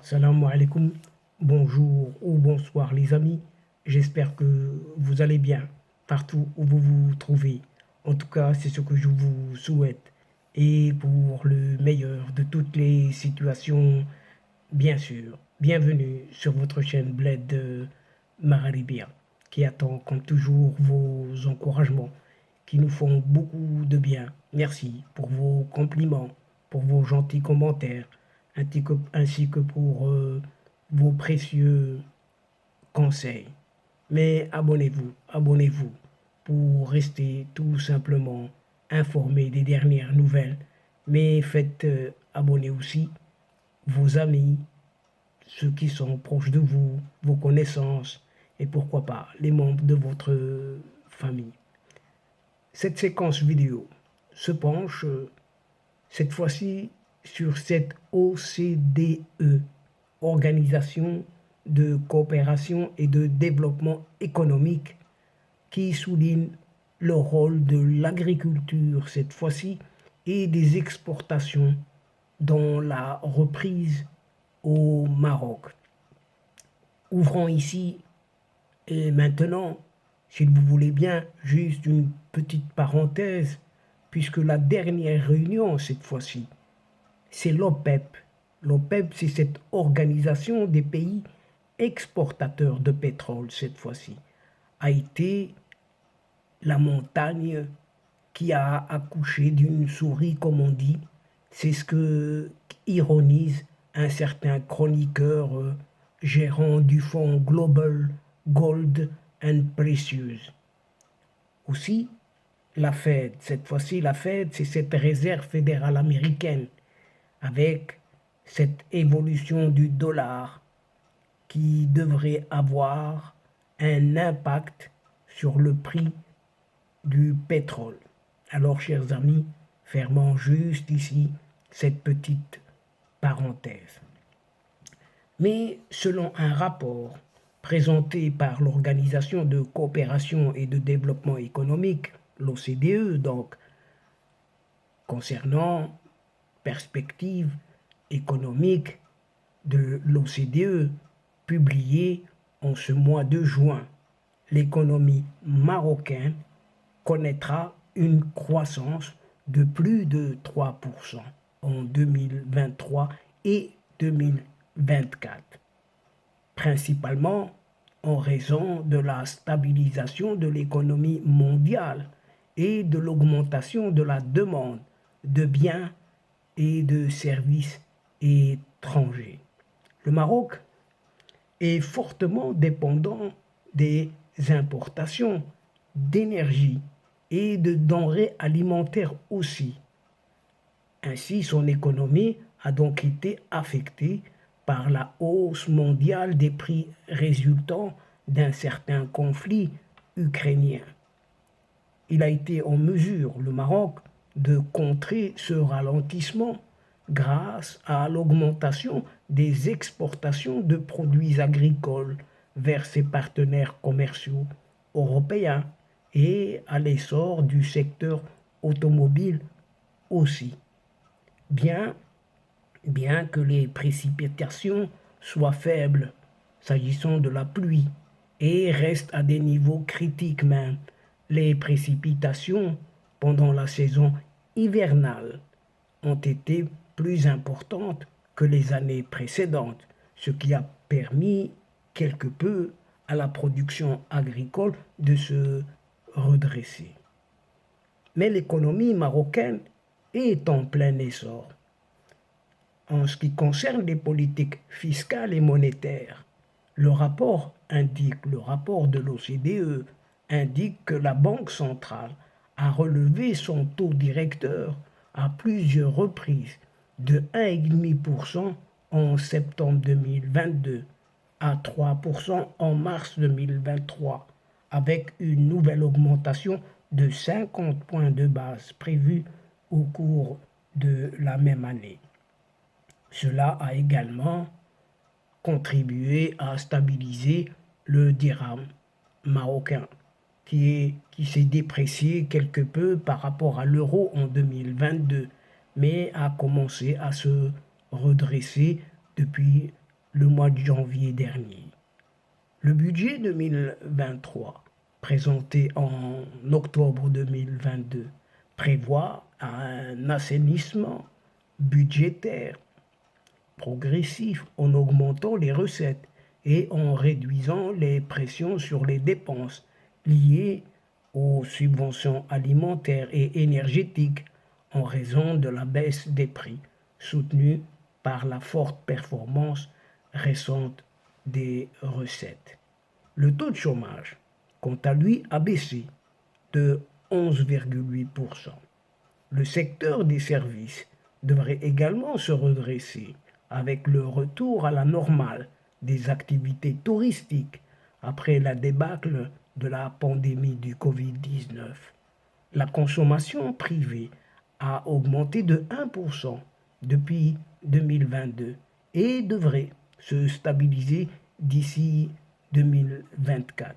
Salam alaikum, bonjour ou bonsoir les amis. J'espère que vous allez bien partout où vous vous trouvez. En tout cas, c'est ce que je vous souhaite. Et pour le meilleur de toutes les situations, bien sûr, bienvenue sur votre chaîne Bled Maralibia, qui attend comme toujours vos encouragements, qui nous font beaucoup de bien. Merci pour vos compliments, pour vos gentils commentaires, ainsi que pour vos précieux conseils. Mais abonnez-vous pour rester tout simplement informé des dernières nouvelles. Mais faites abonner aussi vos amis, ceux qui sont proches de vous, vos connaissances et pourquoi pas les membres de votre famille. Cette séquence vidéo se penche cette fois-ci sur cette OCDE, Organisation de coopération et de développement économique, qui souligne le rôle de l'agriculture cette fois-ci et des exportations dans la reprise au Maroc. Ouvrons ici et maintenant, s'il vous voulez bien, juste une petite parenthèse, puisque la dernière réunion cette fois-ci, c'est l'OPEP. L'OPEP, c'est cette organisation des pays exportateurs de pétrole cette fois-ci, a été la montagne qui a accouché d'une souris, comme on dit. C'est ce que ironise un certain chroniqueur gérant du fonds Global Gold and Precious. Aussi, la Fed, cette fois-ci, la Fed, c'est cette réserve fédérale américaine avec cette évolution du dollar qui devrait avoir un impact sur le prix du pétrole. Alors, chers amis, fermons juste ici cette petite parenthèse. Mais selon un rapport présenté par l'Organisation de coopération et de développement économique, l'OCDE, donc, concernant perspectives économiques de l'OCDE, publié en ce mois de juin, l'économie marocaine connaîtra une croissance de plus de 3% en 2023 et 2024, principalement en raison de la stabilisation de l'économie mondiale et de l'augmentation de la demande de biens et de services étrangers. Le Maroc est fortement dépendant des importations d'énergie et de denrées alimentaires aussi. Ainsi, son économie a donc été affectée par la hausse mondiale des prix résultant d'un certain conflit ukrainien. Il a été en mesure, le Maroc, de contrer ce ralentissement grâce à l'augmentation des exportations de produits agricoles vers ses partenaires commerciaux européens et à l'essor du secteur automobile aussi. Bien, bien que les précipitations soient faibles s'agissant de la pluie et restent à des niveaux critiques même, les précipitations pendant la saison hivernale ont été plus importantes que les années précédentes, ce qui a permis quelque peu à la production agricole de se redresser. Mais l'économie marocaine est en plein essor. En ce qui concerne les politiques fiscales et monétaires, le rapport de l'OCDE indique que la Banque centrale a relevé son taux directeur à plusieurs reprises de 1,5% en septembre 2022 à 3% en mars 2023, avec une nouvelle augmentation de 50 points de base prévue au cours de la même année. Cela a également contribué à stabiliser le dirham marocain qui s'est déprécié quelque peu par rapport à l'euro en 2022, mais a commencé à se redresser depuis le mois de janvier dernier. Le budget 2023, présenté en octobre 2022, prévoit un assainissement budgétaire progressif en augmentant les recettes et en réduisant les pressions sur les dépenses liées aux subventions alimentaires et énergétiques en raison de la baisse des prix, soutenue par la forte performance récente des recettes. Le taux de chômage, quant à lui, a baissé de 11,8%. Le secteur des services devrait également se redresser avec le retour à la normale des activités touristiques après la débâcle de la pandémie du Covid-19. La consommation privée a augmenté de 1% depuis 2022 et devrait se stabiliser d'ici 2024.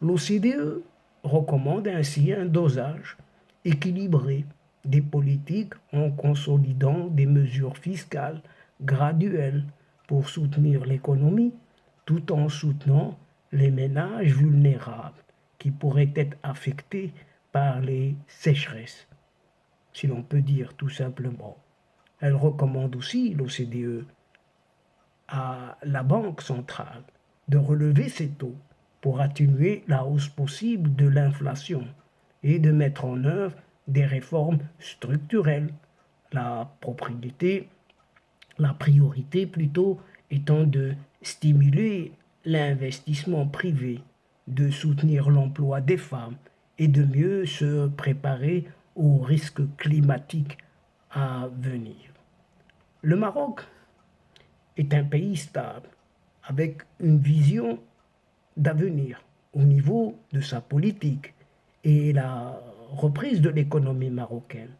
L'OCDE recommande ainsi un dosage équilibré des politiques en consolidant des mesures fiscales graduelles pour soutenir l'économie tout en soutenant les ménages vulnérables qui pourraient être affectés par les sécheresses, si l'on peut dire tout simplement. Elle recommande aussi, l'OCDE, à la Banque centrale de relever ses taux pour atténuer la hausse possible de l'inflation et de mettre en œuvre des réformes structurelles. La priorité plutôt étant de stimuler l'investissement privé, de soutenir l'emploi des femmes et de mieux se préparer aux risques climatiques à venir. Le Maroc est un pays stable avec une vision d'avenir au niveau de sa politique et la reprise de l'économie marocaine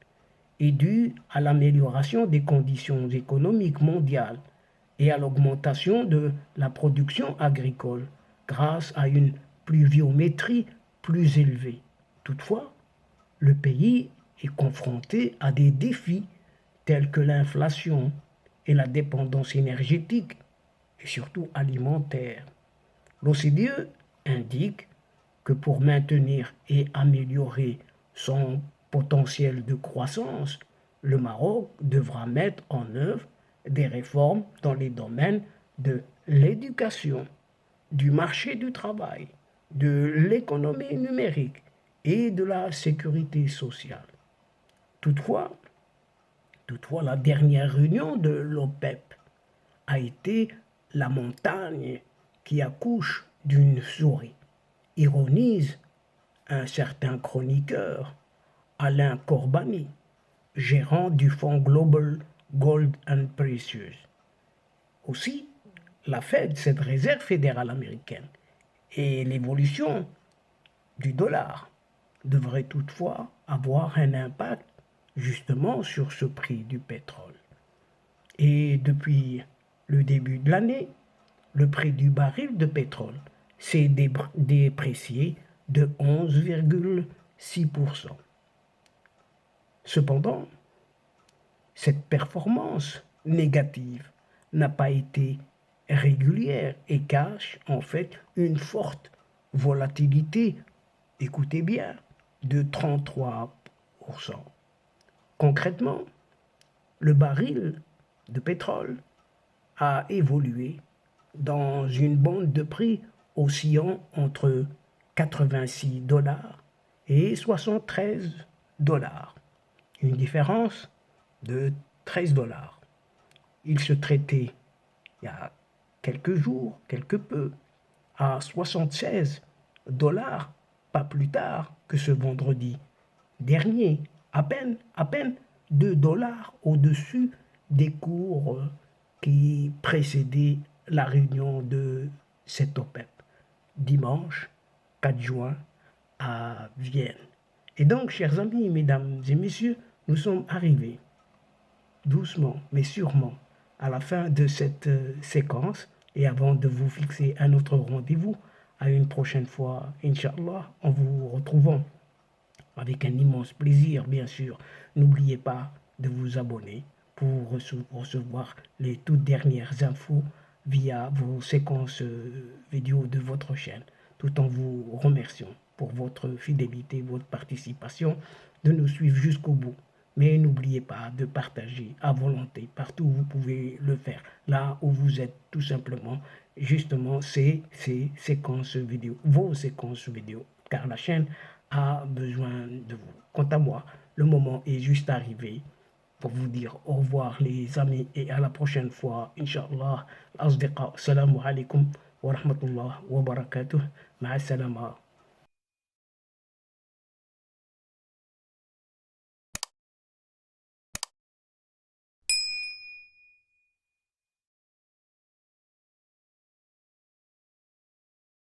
est due à l'amélioration des conditions économiques mondiales et à l'augmentation de la production agricole grâce à une pluviométrie plus élevée. Toutefois, le pays est confronté à des défis tels que l'inflation et la dépendance énergétique et surtout alimentaire. L'OCDE indique que pour maintenir et améliorer son potentiel de croissance, le Maroc devra mettre en œuvre des réformes dans les domaines de l'éducation, du marché du travail, de l'économie numérique et de la sécurité sociale. Toutefois, la dernière réunion de l'OPEP a été la montagne qui accouche d'une souris, ironise un certain chroniqueur, Alain Corbani, gérant du fonds Global Gold and Precious. Aussi, la Fed, cette réserve fédérale américaine, et l'évolution du dollar devraient toutefois avoir un impact justement sur ce prix du pétrole. Et depuis le début de l'année, le prix du baril de pétrole s'est déprécié de 11,6%. Cependant, cette performance négative n'a pas été régulière et cache en fait une forte volatilité, écoutez bien, de 33%. Concrètement, le baril de pétrole a évolué dans une bande de prix oscillant entre 86 dollars et 73 dollars, une différence de 13 dollars. Il se traitait il y a quelques jours, quelque peu, à 76 dollars, pas plus tard que ce vendredi dernier, à peine 2 dollars au-dessus des cours qui précédaient la réunion de cette OPEP, dimanche 4 juin à Vienne. Et donc, chers amis, mesdames et messieurs, nous sommes arrivés doucement mais sûrement à la fin de cette séquence et avant de vous fixer un autre rendez-vous à une prochaine fois, Inch'Allah, en vous retrouvant avec un immense plaisir, bien sûr. N'oubliez pas de vous abonner pour recevoir les toutes dernières infos via vos séquences vidéo de votre chaîne, tout en vous remerciant pour votre fidélité, votre participation, de nous suivre jusqu'au bout. Mais n'oubliez pas de partager à volonté partout où vous pouvez le faire, là où vous êtes tout simplement, justement ces séquences vidéo, vos séquences vidéo, car la chaîne a besoin de vous. Quant à moi, le moment est juste arrivé pour vous dire au revoir les amis et à la prochaine fois, Inch'Allah. Asdiqa, salam alaikum wa rahmatullah wa barakatuh. Ma'a salama.